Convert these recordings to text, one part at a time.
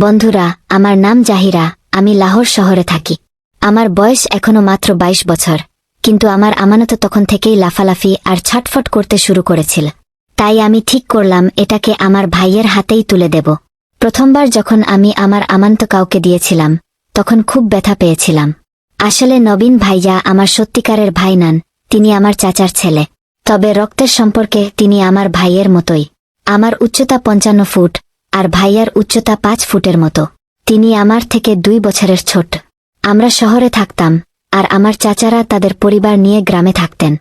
বন্ধুরা, আমার নাম জাহিরা, আমি লাহোর শহরে থাকি। আমার বয়স এখনো মাত্র 22 বছর, কিন্তু আমার আমানত তখন থেকেই লাফালাফি আর ছটফট করতে শুরু করেছিল। তাই আমি ঠিক করলাম এটাকে আমার ভাইয়ের হাতেই তুলে দেব। প্রথমবার যখন আমি আমার আমানত কাউকে দিয়েছিলাম, তখন খুব ব্যথা পেয়েছিলাম। আসলে নবীন ভাইয়া আমার সত্যিকারের ভাই নন, তিনি আমার চাচার ছেলে। তবে রক্তের সম্পর্কে তিনি আমার ভাইয়ের মতোই। আমার উচ্চতা 55 ফুট, আর ভাইয়ার উচ্চতা 5 ফুটের মতো। তিনি আমার থেকে 2 বছরের ছোট। আমরা শহরে থাকতাম, আর আমার চাচারা তাদের পরিবার নিয়ে গ্রামে থাকতেন।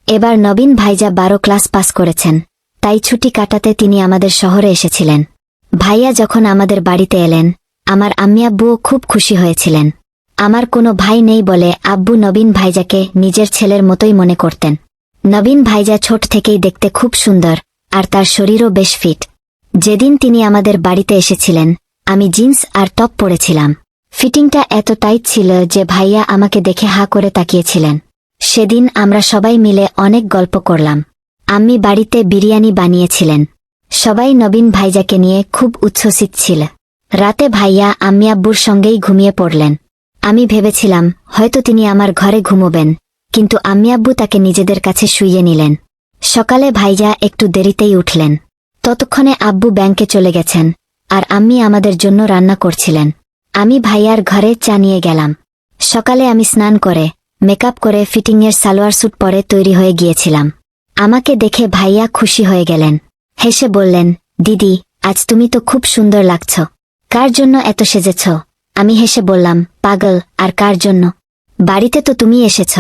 এবার নবীন ভাইজা 12 ক্লাস পাস করেছেন, তাই ছুটি কাটাতে তিনি আমাদের শহরে এসেছিলেন। ভাইয়া যখন আমাদের বাড়িতে এলেন, আমার আম্মি আব্বুও খুব খুশি হয়েছিলেন। আমার কোনো ভাই নেই বলে আব্বু নবীন ভাইজাকে নিজের ছেলের মতোই মনে করতেন। নবীন ভাইজা ছোট থেকেই দেখতে খুব সুন্দর, আর তার শরীরও বেশ ফিট। যেদিন তিনি আমাদের বাড়িতে এসেছিলেন, আমি জিন্স আর টপ পরেছিলাম। ফিটিংটা এত টাইট ছিল যে ভাইয়া আমাকে দেখে হা করে তাকিয়েছিলেন। সেদিন আমরা সবাই মিলে অনেক গল্প করলাম। আম্মি বাড়িতে বিরিয়ানি বানিয়েছিলেন। সবাই নবীন ভাইজাকে নিয়ে খুব উচ্ছ্বসিত ছিল। রাতে ভাইয়া আম্মি আব্বুর সঙ্গেই ঘুমিয়ে পড়লেন। আমি ভেবেছিলাম হয়তো তিনি আমার ঘরে ঘুমোবেন, কিন্তু আম্মি আব্বু তাকে নিজেদের কাছে শুইয়ে নিলেন। সকালে ভাইজা একটু দেরিতেই উঠলেন। ততক্ষণে আব্বু ব্যাংকে চলে গেছেন, আর আম্মি আমাদের জন্য রান্না করছিলেন। আমি ভাইয়ার ঘরে চা নিয়ে গেলাম। সকালে আমি স্নান করে, মেকআপ করে ফিটিংয়ের সালোয়ার স্যুট পরে তৈরি হয়ে গিয়েছিলাম। আমাকে দেখে ভাইয়া খুশি হয়ে গেলেন। হেসে বললেন, দিদি, আজ তুমি তো খুব সুন্দর লাগছ। কার জন্য এত সেজেছ? আমি হেসে বললাম, পাগল, আর কার জন্য? বাড়িতে তো তুমি এসেছ।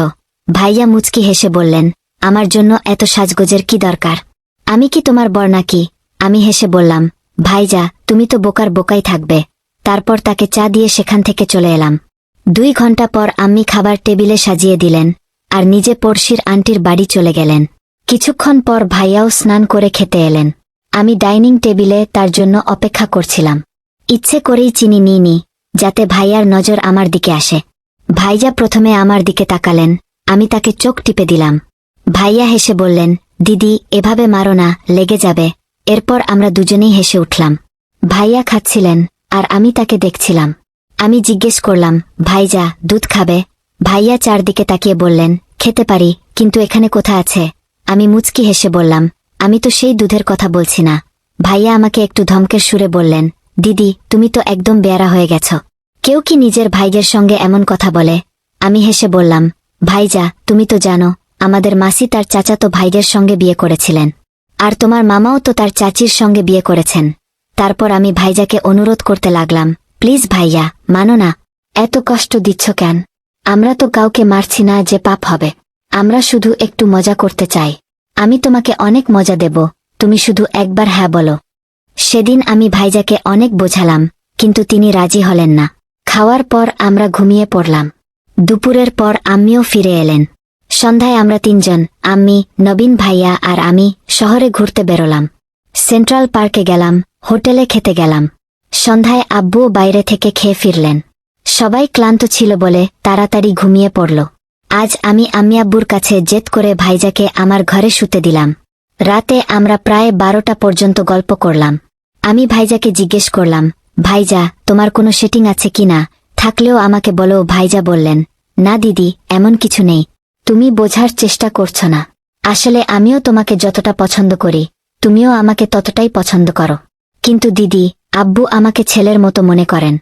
ভাইয়া মুচকি হেসে বললেন, আমার জন্য এত সাজগোজের কি দরকার? আমি কি তোমার বর নাকি? আমি হেসে বললাম, ভাইজা, তুমি তো বোকার বোকাই থাকবে। তারপর তাকে চা দিয়ে সেখান থেকে চলে এলাম। 2 ঘন্টা পর আম্মি খাবার টেবিলে সাজিয়ে দিলেন, আর নিজে পড়শির আন্টির বাড়ি চলে গেলেন। কিছুক্ষণ পর ভাইয়াও স্নান করে খেতে এলেন। আমি ডাইনিং টেবিলে তার জন্য অপেক্ষা করছিলাম। ইচ্ছে করেই চিনি নিইনি, যাতে ভাইয়ার নজর আমার দিকে আসে। ভাইজা প্রথমে আমার দিকে তাকালেন, আমি তাকে চোখ টিপে দিলাম। ভাইয়া হেসে বললেন, দিদি, এভাবে মারো না, লেগে যাবে। এরপর আমরা দুজনেই হেসে উঠলাম। ভাইয়া খাচ্ছিলেন, আর আমি তাকে দেখছিলাম। আমি জিজ্ঞেস করলাম, ভাইজা, দুধ খাবে? ভাইয়া চারদিকে তাকিয়ে বললেন, খেতে পারি, কিন্তু এখানে কোথা আছে? আমি মুচকি হেসে বললাম, আমি তো সেই দুধের কথা বলছি না। ভাইয়া আমাকে একটু ধমকের সুরে বললেন, দিদি, তুমি তো একদম বেয়ারা হয়ে গেছ। কেউ কি নিজের ভাইয়ের সঙ্গে এমন কথা বলে? আমি হেসে বললাম, ভাইজা, তুমি তো জানো, আমাদের মাসি তার চাচাতো ভাইদের সঙ্গে বিয়ে করেছিলেন। আর তোমার মামাও তো তার চাচির সঙ্গে বিয়ে করেছেন। তারপর আমি ভাইজাকে অনুরোধ করতে লাগলাম, প্লিজ ভাইয়া, মানো না। এত কষ্ট দিচ্ছ কেন? আমরা তো কাউকে মারছি না যে পাপ হবে। আমরা শুধু একটু মজা করতে চাই। আমি তোমাকে অনেক মজা দেব, তুমি শুধু একবার হ্যাঁ বলো। সেদিন আমি ভাইজাকে অনেক বোঝালাম, কিন্তু তিনি রাজি হলেন না। খাওয়ার পর আমরা ঘুমিয়ে পড়লাম। দুপুরের পর আম্মিও ফিরে এলেন। সন্ধ্যায় আমরা 3 জন, আম্মি, নবীন ভাইয়া আর আমি, শহরে ঘুরতে বেরোলাম। সেন্ট্রাল পার্কে গেলাম, হোটেলে খেতে গেলাম। সন্ধ্যায় আব্বুও বাইরে থেকে খেয়ে ফিরলেন। সবাই ক্লান্ত ছিল বলে তাড়াতাড়ি ঘুমিয়ে পড়ল। আজ আমি আম্মি আব্বুর কাছে জেদ করে ভাইজাকে আমার ঘরে শুতে দিলাম। রাতে আমরা প্রায় 12টা পর্যন্ত গল্প করলাম। আমি ভাইজাকে জিজ্ঞেস করলাম, ভাইজা, তোমার কোনো সেটিং আছে কিনা? থাকলেও আমাকে বলো। ভাইজা বললেন, না দিদি, এমন কিছু নেই। তুমি বোঝার চেষ্টা করছো না। আসলে আমিও তোমাকে যতটা পছন্দ করি, তুমিও আমাকে ততটাই পছন্দ করো। কিন্তু দিদি, আব্বু আমাকে ছেলের মতো মনে করেন।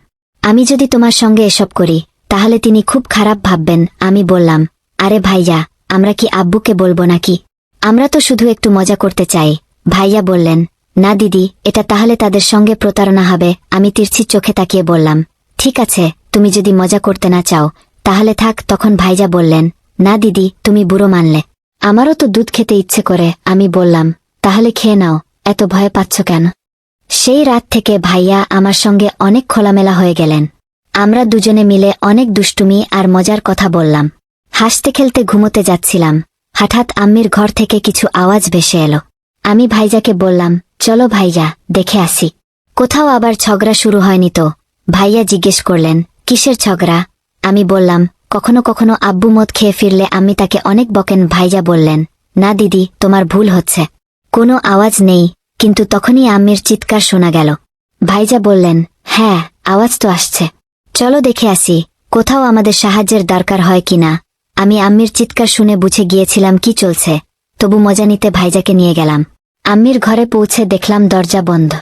আমি যদি তোমার সঙ্গে এসব করি, তাহলে তিনি খুব খারাপ ভাববেন। আমি বললাম, আরে ভাইয়া, আমরা কি আব্বুকে বলবো নাকি? আমরা তো শুধু একটু মজা করতে চাই। ভাইয়া বললেন, না দিদি, এটা তাহলে তাদের সঙ্গে প্রতারণা হবে। আমি তিরছি চোখে তাকিয়ে বললাম, ঠিক আছে, তুমি যদি মজা করতে না চাও, তাহলে থাক। তখন ভাইজা বললেন, না দিদি, তুমি বুড়ো মানলে। আমারও তো দুধ খেতে ইচ্ছে করে। আমি বললাম, তাহলে খেয়ে নাও, এত ভয় পাচ্ছ কেন? সেই রাত থেকে ভাইয়া আমার সঙ্গে অনেক খোলামেলা হয়ে গেলেন। আমরা দুজনে মিলে অনেক দুষ্টুমি আর মজার কথা বললাম। হাসতে খেলতে ঘুমোতে যাচ্ছিলাম। হঠাৎ আম্মির ঘর থেকে কিছু আওয়াজ ভেসে এলো। আমি ভাইজাকে বললাম, চলো ভাইজা, দেখে আসি। কোথাও আবার ঝগড়া শুরু হয়নি তো? ভাইয়া জিজ্ঞেস করলেন, কিসের ঝগড়া? আমি বললাম, কখনো কখনো আব্বু মদ খেয়ে ফিরলে আম্মি তাকে অনেক বকেন। ভাইজা বললেন, না দিদি, তোমার ভুল হচ্ছে। কোনো আওয়াজ নেই, কিন্তু তখনই আম্মির চিৎকার শোনা গেল। ভাইজা বললেন, হ্যাঁ, আওয়াজ তো আসছে। চলো দেখে আসি কোথাও আমাদের সাহায্যের দরকার হয় কিনা। আমি আম্মির চিৎকার শুনে বুঝে গিয়েছিলাম কি চলছে, তবু মজা নিতে ভাইজাকে নিয়ে গেলাম। আম্মির ঘরে পৌঁছে দেখলাম দরজা বন্ধ।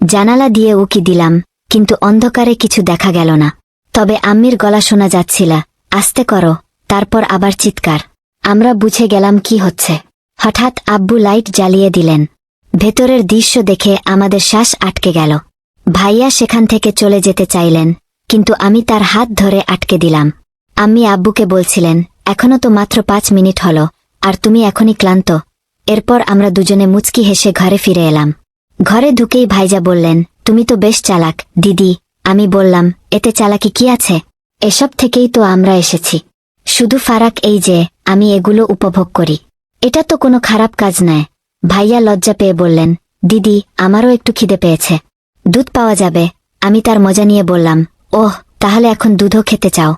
জানালা দিয়ে উকি দিলাম, কিন্তু অন্ধকারে কিছু দেখা গেল না। তবে আম্মির গলা শোনা যাচ্ছিল, আস্তে করো। তারপর আবার চিৎকার। আমরা বুঝে গেলাম কি হচ্ছে। হঠাৎ আব্বু লাইট জ্বালিয়ে দিলেন। ভেতরের দৃশ্য দেখে আমাদের শ্বাস আটকে গেল। ভাইয়া সেখান থেকে চলে যেতে চাইলেন, কিন্তু আমি তার হাত ধরে আটকে দিলাম। আম্মি আব্বুকে বলছিলেন, এখনো তো মাত্র 5 মিনিট হলো, আর তুমি এখনই ক্লান্ত। এরপর আমরা দুজনে মুচকি হেসে ঘরে ফিরে এলাম। ঘরে ঢুকেই ভাইজা বললেন, তুমি তো বেশ চালাক দিদি। আমি বললাম, এতে চালাকি কি আছে? এসব থেকেই তো আমরা এসেছি। শুধু ফারাক এই যে আমি এগুলো উপভোগ করি। এটা তো কোনো খারাপ কাজ নয়। ভাইয়া লজ্জা পেয়ে বললেন, দিদি আমারও একটু খিদে পেয়েছে, দুধ পাওয়া যাবে? আমি তার মজা নিয়ে বললাম, ওহ, তাহলে এখন দুধও খেতে চাও?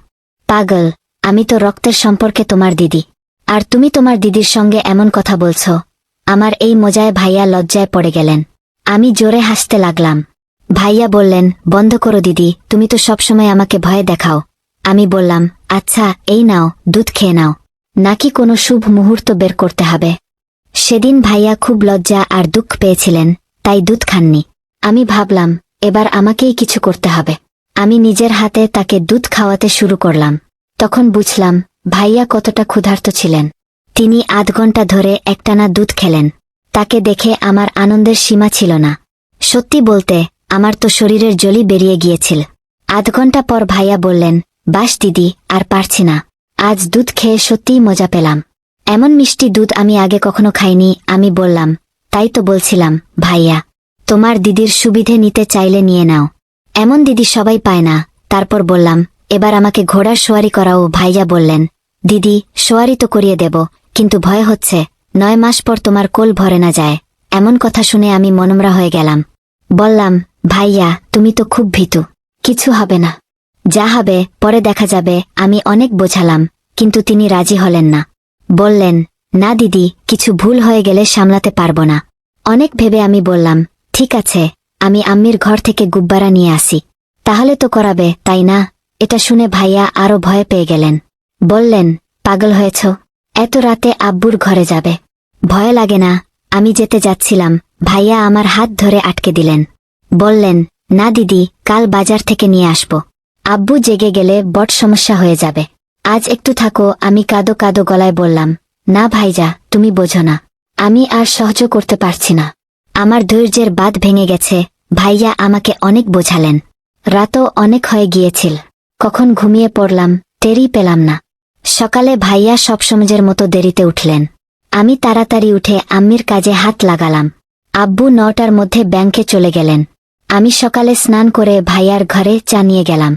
পাগল, আমি তো রক্তের সম্পর্কে তোমার দিদি, আর তুমি তোমার দিদির সঙ্গে এমন কথা বলছো? আমার এই মজায় ভাইয়া লজ্জায় পড়ে গেলেন। আমি জোরে হাসতে লাগলাম। ভাইয়া বললেন, বন্ধ করো দিদি, তুমি তো সবসময় আমাকে ভয় দেখাও। আমি বললাম, আচ্ছা এই নাও, দুধ খেয়ে নাও। নাকি কোনো শুভ মুহূর্ত বের করতে হবে? সেদিন ভাইয়া খুব লজ্জা আর দুঃখ পেয়েছিলেন, তাই দুধ খাননি। আমি ভাবলাম, এবার আমাকেই কিছু করতে হবে। আমি নিজের হাতে তাকে দুধ খাওয়াতে শুরু করলাম। তখন বুঝলাম ভাইয়া কতটা ক্ষুধার্ত ছিলেন। তিনি আধ ঘন্টা ধরে একটানা দুধ খেলেন। তাকে দেখে আমার আনন্দের সীমা ছিল না। সত্যি বলতে আমার তো শরীরের জলি বেরিয়ে গিয়েছিল। আধ ঘন্টা পর ভাইয়া বললেন, বাস দিদি, আর পারছি না। আজ দুধ খেয়ে সত্যিই মজা পেলাম। এমন মিষ্টি দুধ আমি আগে কখনো খাইনি। আমি বললাম, তাই তো বলছিলাম ভাইয়া, তোমার দিদির সুবিধে নিতে চাইলে নিয়ে নাও। এমন দিদি সবাই পায় না। তারপর বললাম, এবার আমাকে ঘোড়ার সোয়ারি করাও। ভাইয়া বললেন, দিদি সোয়ারি তো করিয়ে দেব, কিন্তু ভয় হচ্ছে 9 মাস পর তোমার কোল ভরে না যায়। এমন কথা শুনে আমি মনমরা হয়ে গেলাম। বললাম, ভাইয়া তুমি তো খুব ভীতু, কিছু হবে না। যা হবে পরে দেখা যাবে। আমি অনেক বোঝালাম, কিন্তু তিনি রাজি হলেন না। বললেন, না দিদি, কিছু ভুল হয়ে গেলে সামলাতে পারব না। অনেক ভেবে আমি বললাম, ঠিক আছে, আমি আম্মির ঘর থেকে গুব্বারা নিয়ে আসি। তাহলে তো করাবে, তাই না? এটা শুনে ভাইয়া আরো ভয় পেয়ে গেলেন। বললেন, পাগল হয়েছ? এত রাতে আব্বুর ঘরে যাবে? ভয় লাগে না? আমি যেতে যাচ্ছিলাম, ভাইয়া আমার হাত ধরে আটকে দিলেন। বললেন, না দিদি, কাল বাজার থেকে নিয়ে আসব। আব্বু জেগে গেলে বড় সমস্যা হয়ে যাবে। আজ একটু থাকো। আমি কাঁদো কাঁদো গলায় বললাম, না ভাইজা, তুমি বোঝো না, আমি আর সহ্য করতে পারছি না। আমার ধৈর্যের বাঁধ ভেঙে গেছে। ভাইয়া আমাকে অনেক বোঝালেন। রাতও অনেক হয়ে গিয়েছিল। কখন ঘুমিয়ে পড়লাম টেরই পেলাম না। সকালে ভাইয়া সবসময়ের মতো দেরিতে উঠলেন। আমি তাড়াতাড়ি উঠে আম্মির কাজে হাত লাগালাম। আব্বু 9টার মধ্যে ব্যাংকে চলে গেলেন। আমি সকালে স্নান করে ভাইয়ার ঘরে চা নিয়ে গেলাম।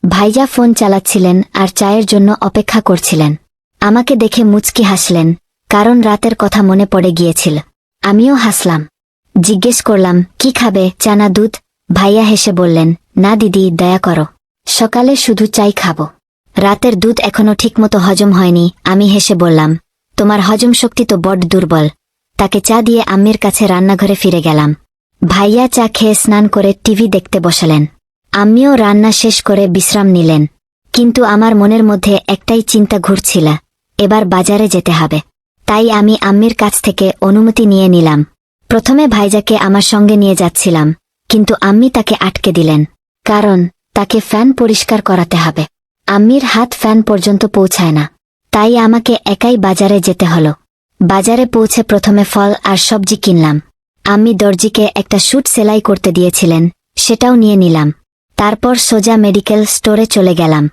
ভাইজা ফোন চালাচ্ছিলেন আর চায়ের জন্য অপেক্ষা করছিলেন। আমাকে দেখে মুচকি হাসলেন, কারণ রাতের কথা মনে পড়ে গিয়েছিল। আমিও হাসলাম। জিজ্ঞেস করলাম, কি খাবে, চা না দুধ? ভাইয়া হেসে বললেন, না দিদি, দয়া করো, সকালে শুধু চাই খাবো। রাতের দুধ এখনো ঠিকমতো হজম হয়নি। আমি হেসে বললাম, তোমার হজম শক্তি তো বড্ড দুর্বল। তাকে চা দিয়ে আম্মির কাছে রান্নাঘরে ফিরে গেলাম। ভাইয়া চা খেয়ে স্নান করে টিভি দেখতে বসালেন। আম্মিও রান্না শেষ করে বিশ্রাম নিলেন। কিন্তু আমার মনের মধ্যে একটাই চিন্তা ঘুরছিল, এবার বাজারে যেতে হবে। তাই আমি আম্মির কাছ থেকে অনুমতি নিয়ে নিলাম। প্রথমে ভাইজাকে আমার সঙ্গে নিয়ে যাচ্ছিলাম, কিন্তু আম্মি তাকে আটকে দিলেন, কারণ তাকে ফ্যান পরিষ্কার করাতে হবে। আম্মির হাত ফ্যান পর্যন্ত পৌঁছায় না। তাই আমাকে একাই বাজারে যেতে হলো। বাজারে পৌঁছে প্রথমে ফল আর সবজি কিনলাম। আম্মি দর্জিকে একটা স্যুট সেলাই করতে দিয়েছিলেন, সেটাও নিয়ে নিলাম। তারপর সোজা মেডিকেল স্টোরে চলে গেলাম।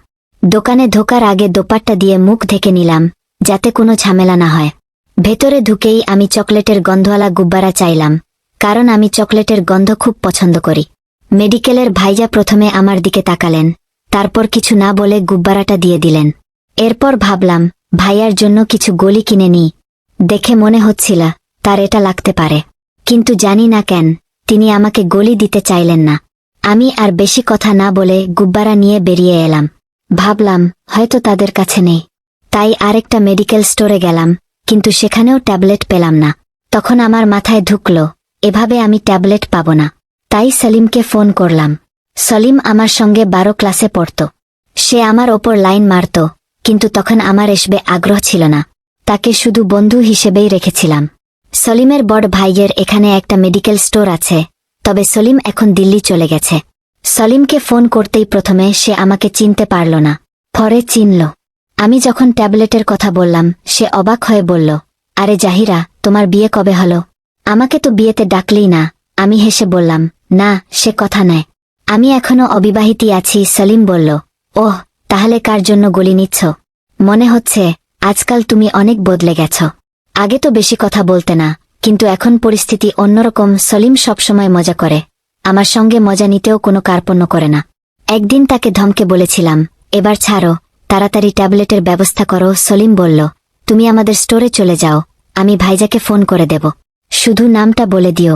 দোকানে ঢোকার আগে দোপাট্টা দিয়ে মুখ ঢেকে নিলাম, যাতে কোনো ঝামেলা না হয়। ভেতরে ঢুকেই আমি চকলেটের গন্ধওয়ালা গুব্বারা চাইলাম, কারণ আমি চকলেটের গন্ধ খুব পছন্দ করি। মেডিকেলের ভাইজা প্রথমে আমার দিকে তাকালেন, তারপর কিছু না বলে গুব্বারাটা দিয়ে দিলেন। এরপর ভাবলাম, ভাইয়ার জন্য কিছু গলি কিনে নিই। দেখে মনে হচ্ছিল তার এটা লাগতে পারে, কিন্তু জানি না কেন তিনি আমাকে গলি দিতে চাইলেন না। আমি আর বেশি কথা না বলে গুব্বারা নিয়ে বেরিয়ে এলাম। ভাবলাম হয়তো তাদের কাছে নেই, তাই আরেকটা মেডিকেল স্টোরে গেলাম, কিন্তু সেখানেও ট্যাবলেট পেলাম না। তখন আমার মাথায় ঢুকল, এভাবে আমি ট্যাবলেট পাব না। তাই সেলিমকে ফোন করলাম। সলিম আমার সঙ্গে 12 ক্লাসে পড়ত। সে আমার ওপর লাইন মারত, কিন্তু তখন আমার এসবে আগ্রহ ছিল না। তাকে শুধু বন্ধু হিসেবেই রেখেছিলাম। সলিমের বড় ভাইয়ের এখানে একটা মেডিকেল স্টোর আছে, তবে সলিম এখন দিল্লি চলে গেছে। সলিমকে ফোন করতেই প্রথমে সে আমাকে চিনতে পারল না, পরে চিনল। আমি যখন ট্যাবলেটের কথা বললাম, সে অবাক হয়ে বলল, আরে জাহিরা, তোমার বিয়ে কবে হলো? আমাকে তো বিয়েতে ডাকলেই না। আমি হেসে বললাম, না, সে কথা নয়, আমি এখনো অবিবাহিতই আছি। সলিম বলল, ওহ, তাহলে কার জন্য গলি নিচ্ছ? মনে হচ্ছে আজকাল তুমি অনেক বদলে গেছ। আগে তো বেশি কথা বলতে না, কিন্তু এখন পরিস্থিতি অন্যরকম। সলিম সবসময় মজা করে, আমার সঙ্গে মজা নিতেও কোনো কার্পণ্য করে না। একদিন তাকে ধমকে বলেছিলাম, এবার ছাড়ো, তাড়াতাড়ি ট্যাবলেটের ব্যবস্থা করো। সলিম বলল, তুমি আমাদের স্টোরে চলে যাও, আমি ভাইজাকে ফোন করে দেব, শুধু নামটা বলে দিও।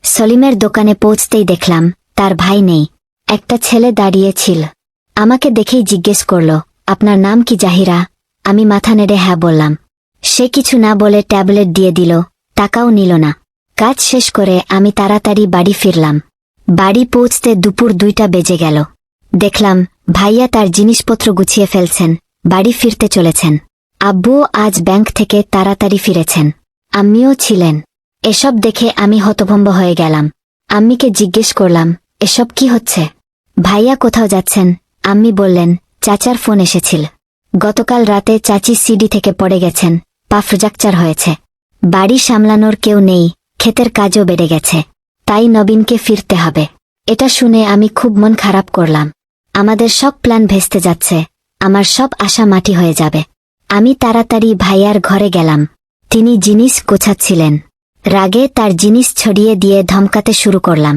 সলিমের দোকানে পৌঁছতেই দেখলাম তার ভাই নেই। একটা ছেলে দাঁড়িয়েছিল। আমাকে দেখেই জিজ্ঞেস করল, আপনার নাম কি জাহিরা? আমি মাথা নেড়ে হ্যাঁ বললাম। সে কিছু না বলে ট্যাবলেট দিয়ে দিল, টাকাও নিল না। কাজ শেষ করে আমি তাড়াতাড়ি বাড়ি ফিরলাম। বাড়ি পৌঁছতে দুপুর 2টা বেজে গেল। দেখলাম ভাইয়া তার জিনিসপত্র গুছিয়ে ফেলছেন, বাড়ি ফিরতে চলেছেন। আব্বুও আজ ব্যাংক থেকে তাড়াতাড়ি ফিরেছেন, আম্মিও ছিলেন। এসব দেখে আমি হতভম্ব হয়ে গেলাম। আম্মিকে জিজ্ঞেস করলাম, এসব কি হচ্ছে? ভাইয়া কোথাও যাচ্ছেন? আম্মি বললেন, চাচার ফোন এসেছিল। গতকাল রাতে চাচি সিডি থেকে পড়ে গেছেন, পা ফ্র্যাকচার হয়েছে। বাড়ি সামলানোর কেউ নেই, ক্ষেতের কাজও বেড়ে গেছে, তাই নবীনকে ফিরতে হবে। এটা শুনে আমি খুব মন খারাপ করলাম। আমাদের সব প্ল্যান ভেস্তে যাচ্ছে, আমার সব আশা মাটি হয়ে যাবে। আমি তাড়াতাড়ি ভাইয়ার ঘরে গেলাম। তিনি জিনিস গোছাচ্ছিলেন। রাগে তার জিনিস ছড়িয়ে দিয়ে ধমকাতে শুরু করলাম।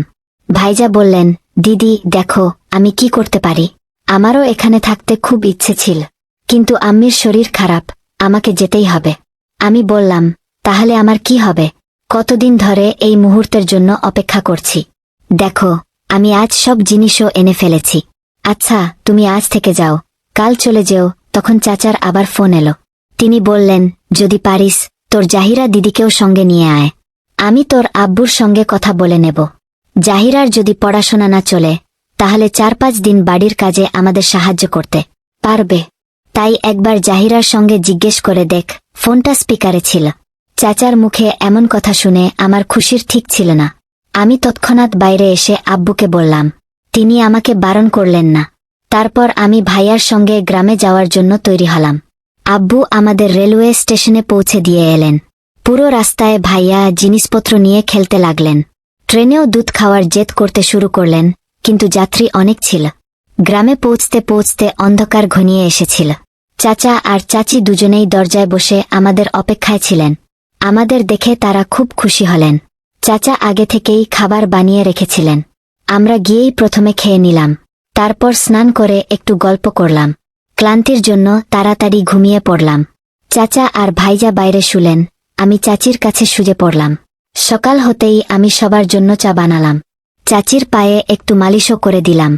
ভাইজা বললেন, দিদি দেখো আমি কি করতে পারি। আমারও এখানে থাকতে খুব ইচ্ছে ছিল, কিন্তু আম্মির শরীর খারাপ, আমাকে যেতেই হবে। আমি বললাম, তাহলে আমার কি হবে? কতদিন ধরে এই মুহূর্তের জন্য অপেক্ষা করছি। দেখো, আমি আজ সব জিনিসও এনে ফেলেছি। আচ্ছা, তুমি আজ থেকে যাও, কাল চলে যেও। তখন চাচার আবার ফোন এলো। তিনি বললেন, যদি পারিস তোর জাহিরা দিদিকেও সঙ্গে নিয়ে আয়। আমি তোর আব্বুর সঙ্গে কথা বলে নেব। জাহিরার যদি পড়াশোনা না চলে, তাহলে 4-5 দিন বাড়ির কাজে আমাদের সাহায্য করতে পারবে। তাই একবার জাহিরার সঙ্গে জিজ্ঞেস করে দেখ। ফোনটা স্পিকারে ছিল। চাচার মুখে এমন কথা শুনে আমার খুশির ঠিক ছিল না। আমি তৎক্ষণাৎ বাইরে এসে আব্বুকে বললাম। তিনি আমাকে বারণ করলেন না। তারপর আমি ভাইয়ার সঙ্গে গ্রামে যাওয়ার জন্য তৈরি হলাম। আব্বু আমাদের রেলওয়ে স্টেশনে পৌঁছে দিয়ে এলেন। পুরো রাস্তায় ভাইয়া জিনিসপত্র নিয়ে খেলতে লাগলেন। ট্রেনেও দুধ খাওয়ার জেদ করতে শুরু করলেন, কিন্তু যাত্রী অনেক ছিল। গ্রামে পৌঁছতে পৌঁছতে অন্ধকার ঘনিয়ে এসেছিল। চাচা আর চাচি দুজনেই দরজায় বসে আমাদের অপেক্ষায় ছিলেন। আমাদের দেখে তারা খুব খুশি হলেন। চাচা আগে থেকেই খাবার বানিয়ে রেখেছিলেন। আমরা গিয়েই প্রথমে খেয়ে নিলাম, তারপর স্নান করে একটু গল্প করলাম। ক্লান্তির জন্য তাড়াতাড়ি ঘুমিয়ে পড়লাম। চাচা আর ভাইজা বাইরে শুলেন, আমি চাচির কাছে শুয়ে পড়লাম। সকাল হতেই আমি সবার জন্য চা বানালাম। চাচির পায়ে একটু মালিশও করে দিলাম।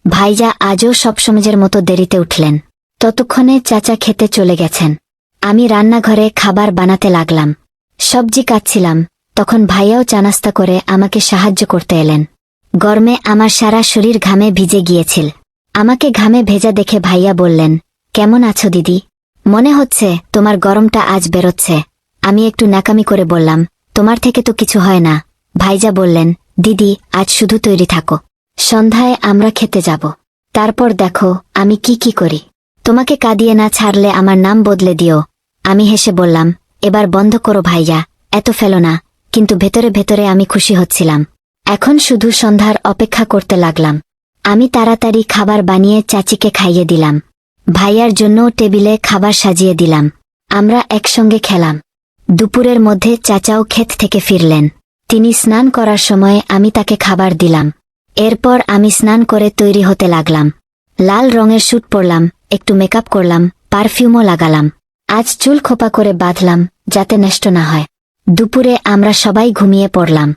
ভাইজা আজও সবসময়ের মতো দেরিতে উঠলেন। ততক্ষণে চাচা খেতে চলে গেছেন। আমি রান্নাঘরে খাবার বানাতে লাগলাম। সবজি কাটছিলাম, তখন ভাইয়াও চানাস্তা করে আমাকে সাহায্য করতে এলেন। গরমে আমার সারা শরীর ঘামে ভিজে গিয়েছিল। আমাকে ঘামে ভেজা দেখে ভাইয়া বললেন, কেমন আছো দিদি? মনে হচ্ছে তোমার গরমটা আজ বেরোচ্ছে। আমি একটু ন্যাকামি করে বললাম, তোমার থেকে তো কিছু হয় না। ভাইজা বললেন, দিদি আজ শুধু তৈরি থাকো, সন্ধ্যায় আমরা খেতে যাব। তারপর দেখো আমি কি করি। তোমাকে কাঁদিয়ে না ছাড়লে আমার নাম বদলে দিও। আমি হেসে বললাম, এবার বন্ধ করো ভাইয়া, এত ফেলো না। কিন্তু ভেতরে ভেতরে আমি খুশি হচ্ছিলাম। এখন শুধু সন্ধ্যার অপেক্ষা করতে লাগলাম। আমি তাড়াতাড়ি খাবার বানিয়ে চাচিকে খাইয়ে দিলাম। ভাইয়ার জন্যও টেবিলে খাবার সাজিয়ে দিলাম। আমরা একসঙ্গে খেলাম। দুপুরের মধ্যে চাচাও ক্ষেত থেকে ফিরলেন। তিনি স্নান করার সময় আমি তাকে খাবার দিলাম। এরপর আমি স্নান করে তৈরি হতে লাগলাম। লাল রঙের স্যুট পরলাম, একটু মেকআপ করলাম, পারফিউমও লাগালাম। আজ চুল খোপা করে বাঁধলাম, যাতে নষ্ট না হয়। দুপুরে আমরা সবাই ঘুমিয়ে পড়লাম।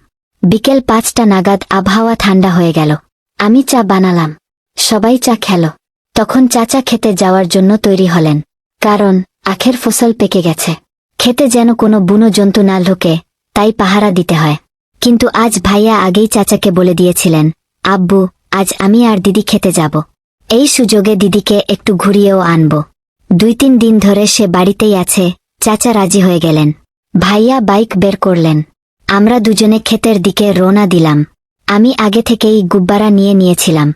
বিকেল 5টা নাগাদ আবহাওয়া ঠান্ডা হয়ে গেল। আমি চা বানালাম, সবাই চা খেল। তখন চাচা খেতে যাওয়ার জন্য তৈরি হলেন, কারণ আখের ফসল পেকে গেছে। খেতে যেন কোনো বুনো জন্তু না ঢোকে, তাই পাহারা দিতে হয়। কিন্তু আজ ভাইয়া আগেই চাচাকে বলে দিয়েছিলেন, আব্বু আজ আমি আর দিদি খেতে যাব। এই সুযোগে দিদিকে একটু ঘুরিয়েও আনব। 2-3 দিন ধরে সে বাড়িতেই আছে। চাচা রাজি হয়ে গেলেন। ভাইয়া বাইক বের করলেন। আমরা দুজনে ক্ষেতের দিকে রওনা দিলাম। আমি আগে থেকেই গুব্বারা নিয়ে নিয়েছিলাম।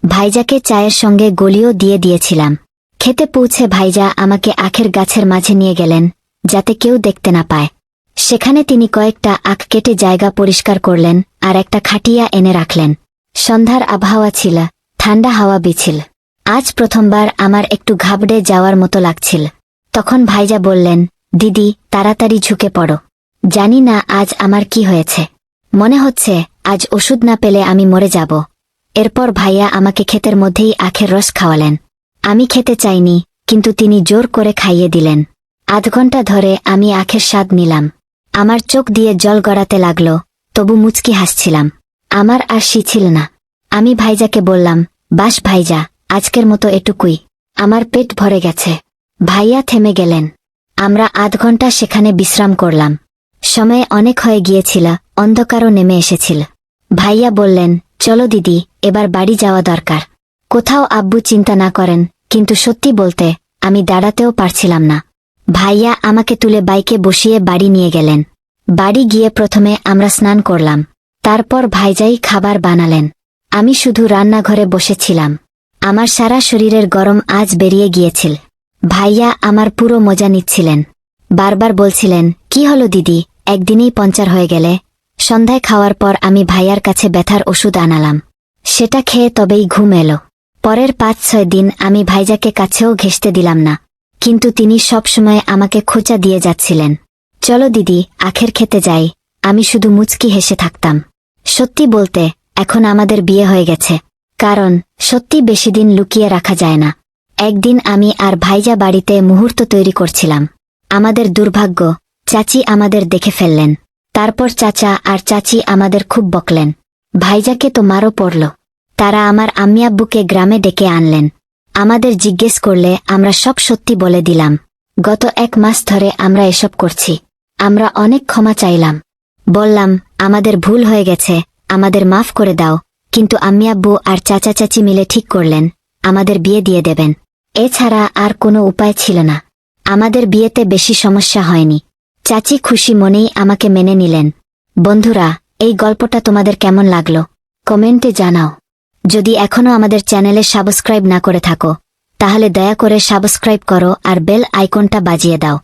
ভাইজাকে চায়ের সঙ্গে গলিও দিয়ে দিয়েছিলাম। খেতে পৌঁছে ভাইজা আমাকে আখের গাছের মাঝে নিয়ে গেলেন, যাতে কেউ দেখতে না পায়। সেখানে তিনি কয়েকটা আখ কেটে জায়গা পরিষ্কার করলেন আর একটা খাটিয়া এনে রাখলেন। সন্ধ্যার আবহাওয়া ছিল, ঠান্ডা হাওয়া বিছিল। আজ প্রথমবার আমার একটু ঘাবড়ে যাওয়ার মতো লাগছিল। তখন ভাইজা বললেন, দিদি তাড়াতাড়ি ঝুঁকে পড়ো। জানি না আজ আমার কি হয়েছে। মনে হচ্ছে আজ ওষুধ না পেলে আমি মরে যাব। এরপর ভাইয়া আমাকে ক্ষেতের মধ্যেই আখের রস খাওয়ালেন। আমি খেতে চাইনি, কিন্তু তিনি জোর করে খাইয়ে দিলেন। আধ ঘন্টা ধরে আমি আখের স্বাদ নিলাম। আমার চোখ দিয়ে জল গড়াতে লাগল, তবু মুচকি হাসছিলাম। আমার আর ছিল না। আমি ভাইজাকে বললাম, বাস ভাইজা, আজকের মতো এটুকুই, আমার পেট ভরে গেছে। ভাইয়া থেমে গেলেন। আমরা আধ ঘন্টা সেখানে বিশ্রাম করলাম। সময় অনেক হয়ে গিয়েছিল, অন্ধকারও নেমে এসেছিল। ভাইয়া বললেন, চলো দিদি, এবার বাড়ি যাওয়া দরকার। কোথাও আব্বু চিন্তা না করেন, কিন্তু সত্যি বলতে আমি দাঁড়াতেও পারছিলাম না। ভাইয়া আমাকে তুলে বাইকে বসিয়ে বাড়ি নিয়ে গেলেন। বাড়ি গিয়ে প্রথমে আমরা স্নান করলাম। তারপর ভাইজাই খাবার বানালেন। আমি শুধু রান্নাঘরে বসেছিলাম। আমার সারা শরীরের গরম আজ বেরিয়ে গিয়েছিল। ভাইয়া আমার পুরো মজা নিচ্ছিলেন। বারবার বলছিলেন, কি হলো দিদি, একদিনেই পঞ্চার হয়ে গেলে। সন্ধ্যায় খাওয়ার পর আমি ভাইয়ার কাছে ব্যথার ওষুধ আনালাম। সেটা খেয়ে তবেই ঘুম এলো। পরের 5-6 দিন আমি ভাইজাকে কাছেও ঘেঁষতে দিলাম না, কিন্তু তিনি সবসময় আমাকে খোঁচা দিয়ে যাচ্ছিলেন। চলো দিদি, আখের খেতে যাই। আমি শুধু মুচকি হেসে থাকতাম। সত্যি বলতে এখন আমাদের বিয়ে হয়ে গেছে, কারণ সত্যি বেশি দিন লুকিয়ে রাখা যায় না। একদিন আমি আর ভাইজা বাড়িতে মুহূর্ত তৈরি করছিলাম। আমাদের দুর্ভাগ্য, চাচি আমাদের দেখে ফেললেন। তারপর চাচা আর চাচি আমাদের খুব বকলেন। ভাইজাকে তো মারও পড়ল। তারা আমার আম্মি আব্বুকে গ্রামে ডেকে আনলেন। আমাদের জিজ্ঞেস করলে আমরা সব সত্যি বলে দিলাম। গত 1 মাস ধরে আমরা এসব করছি। আমরা অনেক ক্ষমা চাইলাম। বললাম, আমাদের ভুল হয়ে গেছে, আমাদের মাফ করে দাও। কিন্তু আম্মি আব্বু আর চাচা চাচি মিলে ঠিক করলেন আমাদের বিয়ে দিয়ে দেবেন। এছাড়া আর কোনো উপায় ছিল না। আমাদের বিয়েতে বেশি সমস্যা হয়নি। চাচি খুশি মনেই আমাকে মেনে নিলেন। বন্ধুরা, এই গল্পটা তোমাদের কেমন লাগলো কমেন্টে জানাও। যদি এখনো আমাদের চ্যানেলে সাবস্ক্রাইব না করে থাকো, তাহলে দয়া করে সাবস্ক্রাইব করো আর বেল আইকনটা বাজিয়ে দাও।